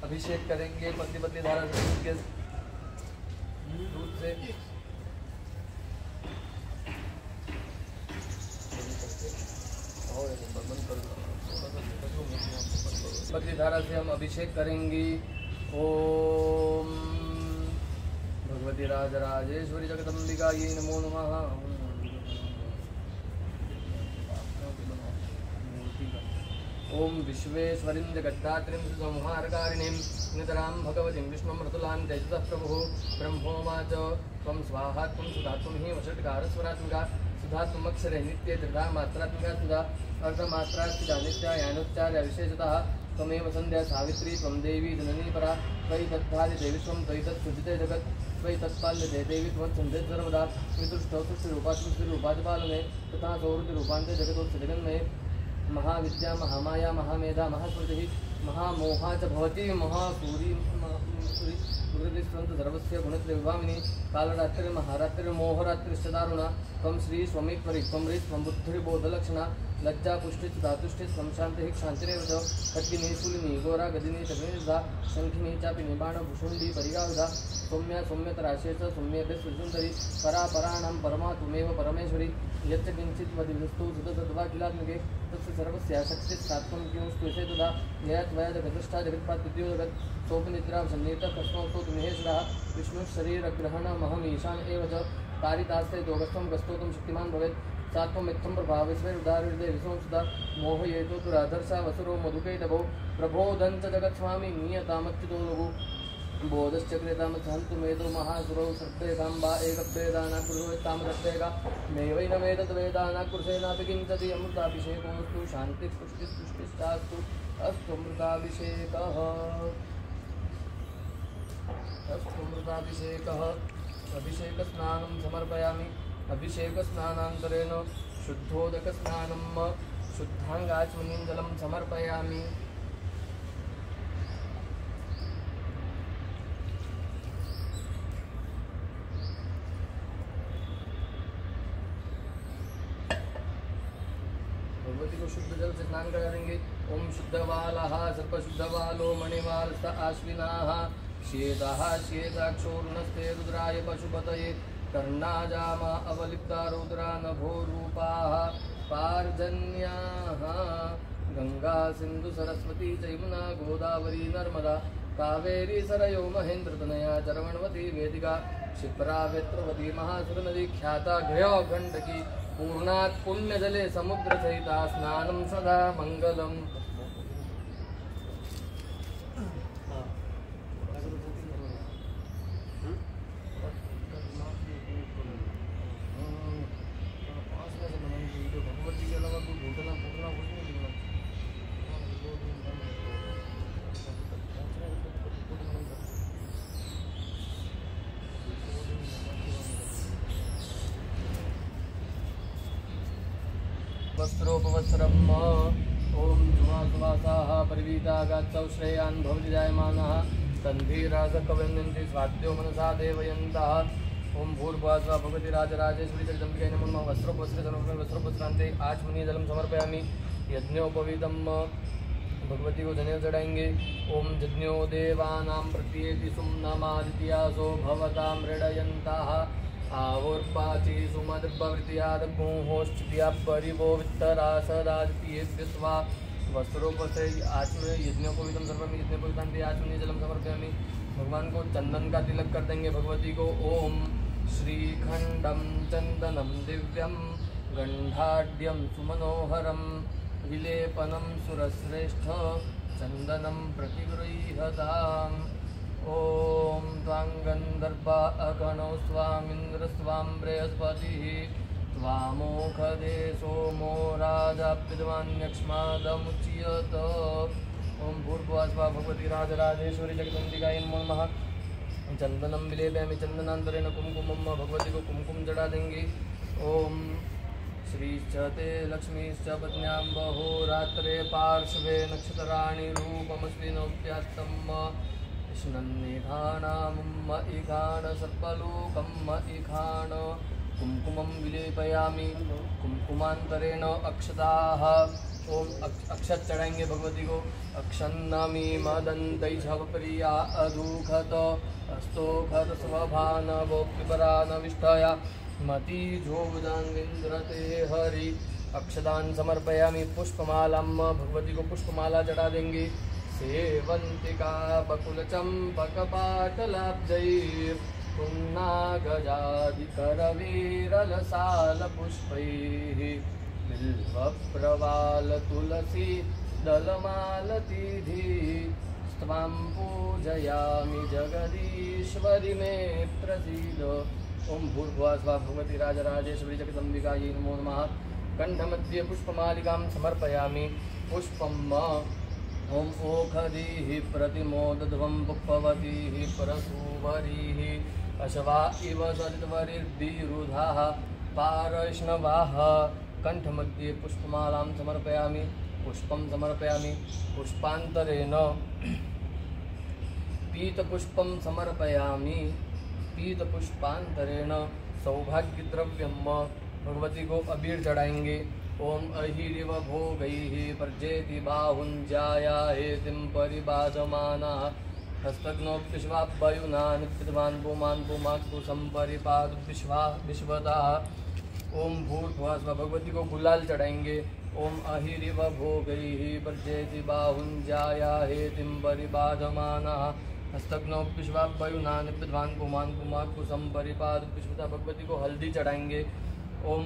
अभिषेक करेंगे। पति पति धारा से दूध से पति धारा से हम अभिषेक करेंगे। ओम भगवती राजराजेश्वरी जगदम्बिकायै नमो नमः। ओम विश्वेश्वरीं जगद्धात्रीं संहारकारिणीं नितरां भगवतीं विष्णुं मृतुलां तेजसः प्रभुः ब्रह्मोवाच त्वं स्वाहा त्वं सुधा त्वं हि वषट्कारस्वरात्मिका सुधा त्वमक्षरे नित्ये त्रिधा मात्रात्मिका सुधा अर्धमात्रास्थिता नित्या यानोच्चार्य विशेषतः त्वमेव सन्ध्या सावित्री त्वं देवी जननी परा त्वयि तद्धारिते विश्वं त्वयि तत्सृजिते जगत् त्वयि तत्पाल्यते देवी त्वत्सन्धे सर्वदा वितुष्टौ तुष्टिरूपात्मरूपादिपालने तथा सौहृदरूपान्ते जगतोत्स जगन्मये महाविद्या महामाया महामेधा महास्मृतिः महामोहा च भवति महासूरी सर्वस्य गुणत्रयविभामिनी कालरात्रिर्महारात्रिर्मोहरात्रिश्च दारुणा त्वं श्री स्वमीश्वरी त्वं ह्रीः त्वं बुद्धिर्बोधलक्षणा लज्जा पुष्टिश्च धातुष्टिः त्वं शान्तिः क्षान्तिरेव च खड्गिनी शूलिनी घोरा गदिनी चक्रिनिर्धा शङ्खिनी चापिनी बाणभुषुण्डी परिगाविधा सौम्या सौम्यतराशे च सौम्येभ्यस्वसुन्दरी परा पराणां परमा त्वमेव परमेश्वरी यच्च किञ्चित् वदिस्तु सुततद्वाखिलात्मिके तस्य सर्वस्य शक्तिस्तात्त्वं किमुस्त्वसे तदा यया त्वया जगदृष्टा जगत्पात्यो जगत् सोपनिद्रा सन्नीतः कस्मौ तुमेश्वरः विष्णुशरीरग्रहणमहमीशान एव च कारितास्ते दोगस्थं गस्तोतं शक्तिमान् भवेत् सात्वमित्थं प्रभावेश्वरुदारिर्दे विसंसुता मोहयेतो दुराधर्षा वसुरो मधुकैटभो प्रबोधं च जगत्स्वामी नीयतामच्युतो लघु बोधश्चक्रेतामसहन्तु मेदो महासुरौ सत्येकाम्बा एकभेदानाकृतामदत्तेका नैवैनवेदद्वेदानाकृसेनापि किञ्चति अमृताभिषेकोऽस्तु शान्तिः पुष्टिस्तुष्टिश्चास्तु अस्तु अमृताभिषेकः अभिषेकस्नानं समर्पयामि। अभिषेकस्नानान्तरेण शुद्धोदकस्नानं शुद्धाङ्गाचमनीं जलं समर्पयामि। भगवती को शुद्ध जल से स्नान कराएंगे। ओम शुद्धवालः सर्पशुद्धवालो मणिवालस्त आश्विनाः श्वेताः श्वेताक्षोरुणस्ते रुद्राय पशुपतये कर्णाजामा अवलिप्ता रुद्रा नभोरूपाः पार्जन्याः गंगा सिंधु सरस्वती च यमुना गोदावरी नर्मदा कावेरी सरयो महेन्द्रतनया चरवणवती वेदिका क्षिप्रा वेत्रवती महासुरनदी ख्याता गृहगण्डकी पूर्णात् पुण्यजले समुद्र सहिता स्नानं सदा मंगलम्। वस्त्रोपवस्त्रम् ॐ जुमासुवासाः परिवीतागात्सौ श्रेयान् भवति जायमानः तन्धीरासकवयन्ति स्वाद्यो मनसा देवयन्तः ॐ भूर्भुवस्सुवः भगवती राजराजेश्वरी जगदम्बिकै नमो नमः। वस्त्रोपवस्त्रान्ते आचमनीय जलम समर्पयामि। यज्ञोपवीतं भगवती को जनेऊ चढ़ाएंगे। ओम यज्ञो देवानां प्रत्येति सुम्नमादित्यासो भवतां मृडयन्ताः आहोर्पाचि सुमद्भवृत्यादग्होश्चित्या परिवो वित्तरासदादित्येभ्य स्वा वस्त्रोपसे आचमनीय यज्ञोपवीतं सर्वं यज्ञोपवीतान्ते आचमनीय जलम समर्पयामि। भगवान को चंदन का तिलक कर देंगे। भगवती को ओम श्रीखंडम चंदनम दिव्यम गंधाढ्यम सुमनोहरम विलेपनम सुरश्रेष्ठ चंदनम प्रतिगृह्यताम्। ओम त्वां गंधर्वा अगणौ स्वामिन्द्र स्वां बृहस्पतिः त्वामोखदे सोमो राजाप्यजमान्यक्ष्मादमुच्यत। ओम भूर्भुवस्सुवः भगवती राजराजेश्वरी जगदम्बिकायै नमो नमः। चंदनम विलेपयामि चंदनांतरेण कुमकुमम भगवती को कुमकुम चढ़ा देंगे। ओम श्रीश्च ते लक्ष्मीश्च पत्न्यां बहोरात्रे पार्श्वे नक्षत्राणि रूपमश्विनोऽप्यास्तम् कृष्णन्निघाणामुम्म इघाण सर्पलोकम्म इघाण कुमकुमं विलेपयामि कुमकुमांतरेण अक्षताः। ओम अक्षत चढ़ाएंगे भगवती को। अक्षन्नामी मदन्तै झवप्रिया अधूखत अस्तोखत स्वभानवोऽप्यपरानविष्टया मतिझोदान्विन्द्रते हरि। अक्षतान् समर्पयामि। पुष्पमालां भगवती को पुष्पमाला चढ़ा देंगे। सेवन्तिका बकुलचम्पकपाटलाब्जैर्पुन्नागजादिकरवीरलसालपुष्पैः बिल्वप्रवाल तुलसी दलमालतिधि स्वां पूजयामि जगदीश्वरि मे प्रसीद। ओम भूर्भुवस्सुवः भगवती राजराजेश्वरी जगदम्बिकायै नमो नमः। कंठमध्ये पुष्पमालिकां समर्पयामि। पुष्पम् ओम ओखधीः प्रतिमोदध्वं पुष्पवतीः परशुवरीः अशवा इव सरितवरिर्दिरुधाः पारैष्णवाः। कंठमध्ये पुष्पमालां समर्पयामि। पुष्पं समर्पयामि। पुष्पान्तरेण पीतपुष्पं समर्पयामि। पीतपुष्पान्तरेण सौभाग्यद्रव्यं भगवती को अबीर चढ़ाएंगे। ओम अहिरिव भोगैः पर्जेति बाहुञ्जाया हेतिं परिबाधमानः हस्तघ्नोऽप्यश्वाभ्ययुना नित्यवान् पुमान् पुमात्तु सम्परिपाद विश्वतः। ओम भूर्भुवस्सुवः भगवती को गुलाल चढ़ाएंगे। ओम अहिरिव भोगैः पर्जेति बाहुञ्जाया हेतिं परिबाधमानः हस्तघ्नोऽप्यश्वाभ्ययुना नित्यवान् पुमान् पुमात्तु सम्परिपाद विश्वतः। भगवती को हल्दी चढ़ाएंगे। ओम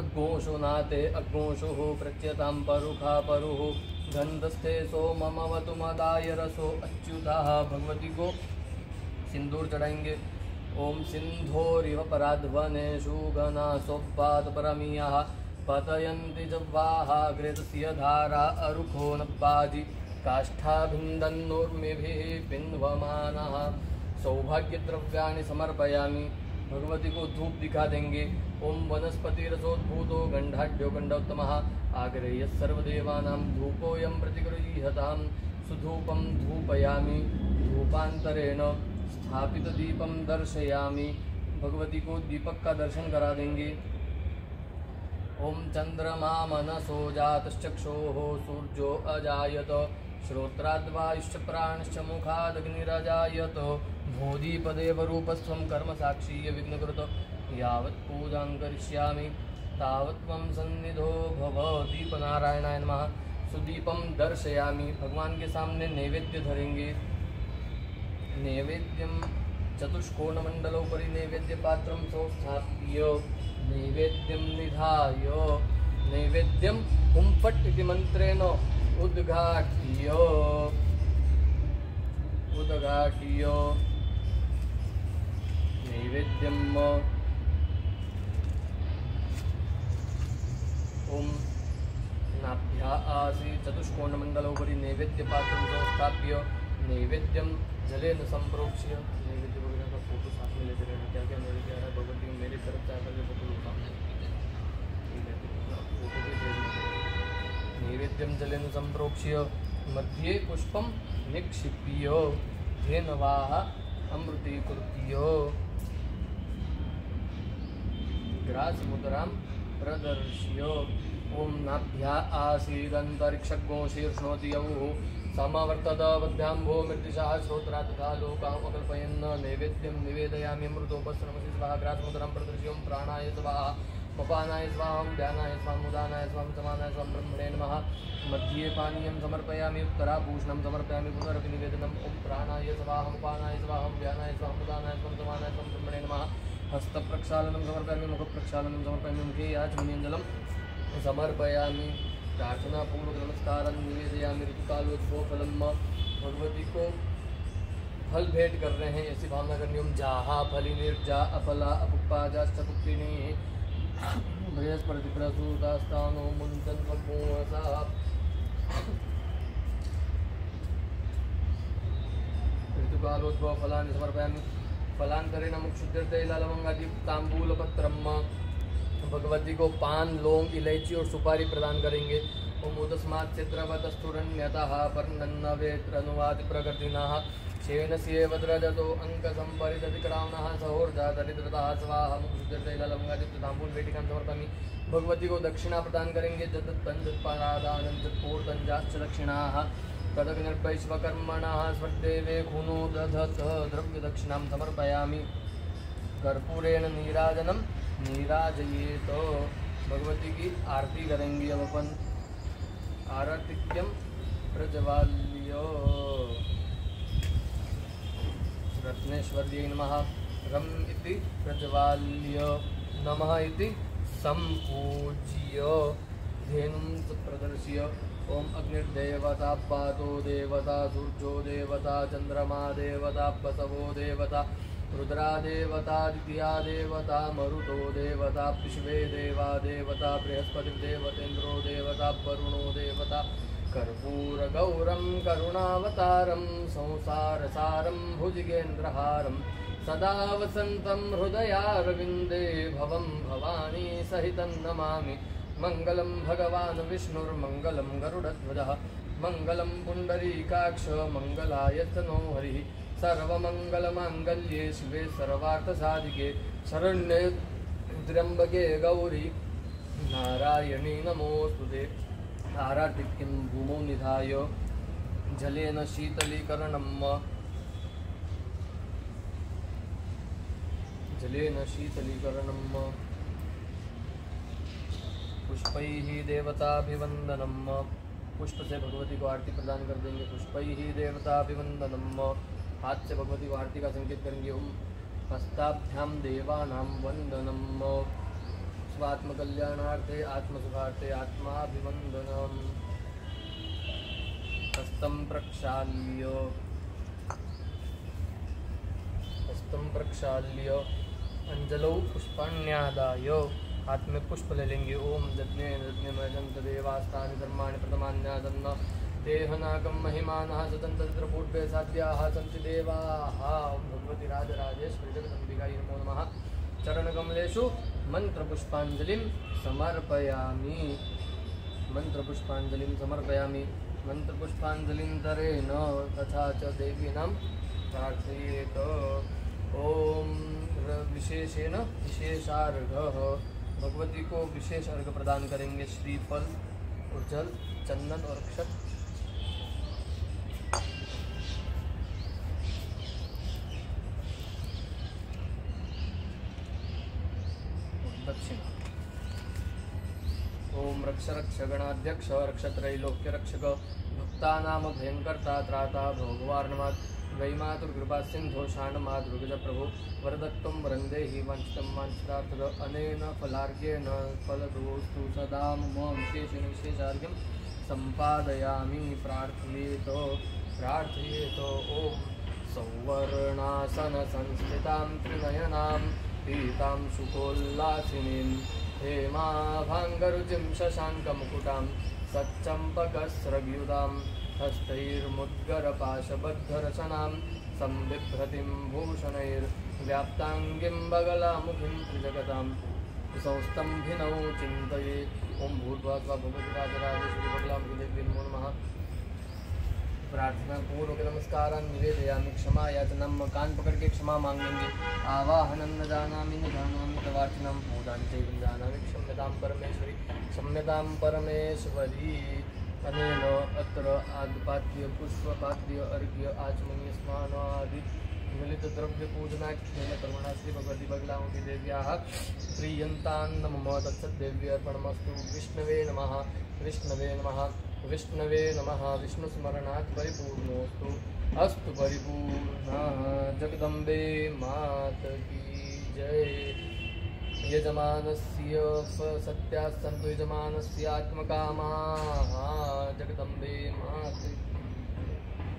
अग्गोषो नाते अग्गोषुः प्रत्यतां परुखा परुः गन्धस्थे सोममवतु मदाय रसो अच्युतः। भगवती को सिंदूर चढ़ाएंगे। ओम सिंधोरिव पराध्वनेषु गणासोपातपरमीयः पतयन्ति जह्वाः घृतस्य धारा अरुखो नब्बाजि काष्ठाभिन्दन्नूर्मिभिः पिन्वमानः। सौभाग्यद्रव्याणि समर्पयामि। भगवती को धूप दिखा देंगे। ओम वनस्पतिरसोद्भूतो गंधाढ्यो गंडोत्तमः आग्रेयः सर्वदेवानां धूपोऽयं प्रतिगृह्यतां। सुधूपं धूपयामि। धूपान्तरेण स्थापितदीपं दर्शयामि। भगवती को दीपक का दर्शन करा देंगे। ओम चंद्रमा मनसो जातश्चक्षोः सूर्यो अजायत श्रोत्राद्वायुश्च प्राणश्च मुखादग्निरजायत भूदीपदेवरूपस्त्वं कर्मसाक्षीय विघ्नकृत यावत् पूजां करिष्यामि तावत् त्वं सन्निधो भव। दीपनारायणाय नमः। सुदीपं दर्शयामि। भगवान के सामने नैवेद्य धरेंगे। नैवेद्यं चतुष्कोणमण्डलोपरि नैवेद्यपात्रं संस्थाप्य नैवेद्यं निधाय नैवेद्यं हुं फट् इति मन्त्रेण उद्घाट्य नैवेद्यं ओम नाभ्या आसी चतुष्कोणमण्डलोपरि नैवेद्यपात्रं संस्थाप्य नैवेद्यं जलेन संप्रोक्ष्य। नैवेद्य वगैरह का फोटो साथ में लेते रहना। क्या क्या नैवेद्य है भगवती को मेरी तरफ से आकर के फोटो नैवेद्यं जलेन सम्प्रोक्ष्य मध्ये पुष्पं निक्षिप्य धेनवाः अमृतीकृत्य ग्रासमुद्रां प्रदर्श्य ॐ नाभ्या आसीदन्तरिक्षज्ञो शीर्ष्णोति यौः समवर्ततवद्भ्याम्भो मृत्युषः श्रोत्रा तथा लोकाम् अकल्पयन् नैवेद्यं निवेदयामि अमृतोपस्रमसि स्वाहा ग्रासमुद्रां प्रदर्श्य प्राणाय स्वाहा मपानाय स्वाहं ध्यानाय स्वाहं उदानाय स्वाहं समानाय स्वाहं ब्रह्मणे नमः मध्ये पानीयं समर्पयामि उत्तराभूषणं समर्पयामि पुनरपि निवेदनम् ॐ प्राणाय स्वाहं उपानाय स्वाहं ध्यानाय स्वाहं उदानाय स्वाहं समानाय स्वाहं ब्रह्मणे नमः हस्तप्रक्षालनं समर्पयामि मुखप्रक्षालनं समर्पयामि मुखे याचमनीयं समर्पयामि प्रार्थनापूर्वक नमस्कारं निवेदयामि ऋतुकालोद्भवफलं भगवती को फल भेंट कर रहे हैं ऐसी भावना करनी ओम जाहा फली निर्जा अफला अपुप्पा जाश्च पुत्रिणी बृहस्पति प्रसूतास्तानो मुंचन फल्गुणसा ऋतुकालोद्भव फलानि समर्पयामि फलांतरेण मुक्षुद्रतैलवंगादीप्तांबूलपत्रम भगवती को पान लौंग इलायची और सुपारी प्रदान करेंगे ओम उदस्मात् चित्रवतस्तुरन्यतः पर्णन्नवेत्रनुवाति प्रकृतिनः शेनस्येव द्रजतो अंकसंपरिततिक्रामणः सहोर्जातरिद्रतः स्वाहा मुक्षुद्रतैलवंगादीप्तांबूलवेटिकां समर्पयामि भगवती को दक्षिणा प्रदान करेंगे जदत्पंचपादानंदपूर्तंजाश्च दक्षिणाः तदग्निर्वैश्वकर्मणः स्वदेवे खूनो दधत द्रव्यदक्षिणां समर्पयामि कर्पूरेण नीराजनम नीराजयेत भगवती की आरती करेंगे अब अपन आरतिक्यम प्रज्वाल्य रत्नेश्वर्यै नमः रम इति प्रज्वाल्य नमः इति संपूज्य धेनुं प्रदर्श्य ओम अग्निर्देवता पातो देवता सूर्यो देवता चंद्रमा देवता बसवो देवता रुद्रा देवता द्वितीया देवता मरुतो देवता विश्वे देवा देवता बृहस्पतिर्देवतेन्द्रो देवता वरुणो देवता कर्पूरगौरं करुणावतारं संसारसारं भुजगेन्द्रहारं सदा वसन्तं हृदयारविन्दे भवं भवानी सहितं नमामि मंगलम भगवान विष्णुर्मंगलम गरुडध्वजः मंगलम पुंडरीकाक्ष मंगलायतनो हरिः सर्वमंगलमांगल्ये शिवे सर्वार्थसाधिके शरण्ये त्र्यंबके गौरी नारायणी नमोस्तुते आराधिक्यं भूमौ निधाय जलेन शीतलीकरणं पुष्पैः देवताभिवंदनम पुष्प से भगवती को आरती प्रदान कर देंगे पुष्पैः देवताभिवंदनम हाथ से भगवती को आरती का संकेत करेंगे ओम हस्ताभ्यां देवानां वंदनम स्वात्मकल्याणार्थे आत्मसुखार्थे आत्माभिवंदनम हस्तं प्रक्षाल्य अंजलौ पुष्पाण्यादाय हाथ में पुष्प ले लेंगे ओम यज्ञमयजंत देवास्तानि धर्माणि प्रथमान्यादन्न देहनागम महिमानः सतन्तत्रपूर्वे साध्याः सन्ति देवाः भगवती राजराजेश्वरी जगदम्बिकायै नमो नमः चरणकमलेषु मन्त्रपुष्पाञ्जलिं समर्पयामि मन्त्रपुष्पाञ्जलिं तरेण तथा च देवीनां प्रार्थयेत ओम विशेषेण विशेषार्घः भगवती को विशेष अर्घ प्रदान करेंगे श्रीफल और जल चंदन और अक्षत दक्षिणा ओम रक्ष रक्ष गणाध्यक्ष रक्षत्रैलोक्य रक्षक भक्तानाम भयंकर्ता त्राता भोगवार्णमात् वैमातुर्कृपा सिंधो शाणमातृगज प्रभु वरदत्तं वरन्देहि वंचितं वाञ्छितार्थद अनेन फलार्घ्येन फलदोस्तु सदा मम विशेषेण विशेषार्घ्यं सम्पादयामि प्रार्थयेत ॐ सौवर्णासन संस्थितां त्रिनयनां पीतां शुकोल्लासिनीं हेमाभाङ्गरुचिं शशाङ्कमुकुटां सच्चम्पकस्रग्युतां हस्तैर्मुद्गरपाशबद्धरचनां संबिभ्रतिं भूषणैर्व्याप्ताङ्गीं बगलामुखीं त्रिजगतां संस्तम्भिनौ चिन्तये ओम भूर्भुवः स्वः भगवति राजराजेश्वरी बगलामुखी देवी नमो नमः। प्रार्थना पूर्वक नमस्कारान् निवेदयामि। क्षमा याचनम कान पकड़ के क्षमा मांगेंगे। आवाहनं न जानामि तवार्चनं पूजां चैव न जानामि। क्षम्यतां परमेश्वरी क्षम्यतां परमेश्वरी। अनेन अत्र आद्यपाद्य पुष्पपाद्य अर्घ्य आचमनीय स्नानादि मिलित द्रव्य पूजनाख्येन कर्मणा श्री भगवती बगलामुखी देव्याः प्रीयन्तां नमः। तत्सद्देव्य अर्पणमस्तु। विष्णवे नमः विष्णवे नमः विष्णवे नमः। विष्णुस्मरणात् परिपूर्णोऽस्तु अस्तु परिपूर्णः। जगदम्बे मात की जय। यजमानस्य सत्याः सन्तु यजमानस्य आत्मकामाः। जगदम्बे मात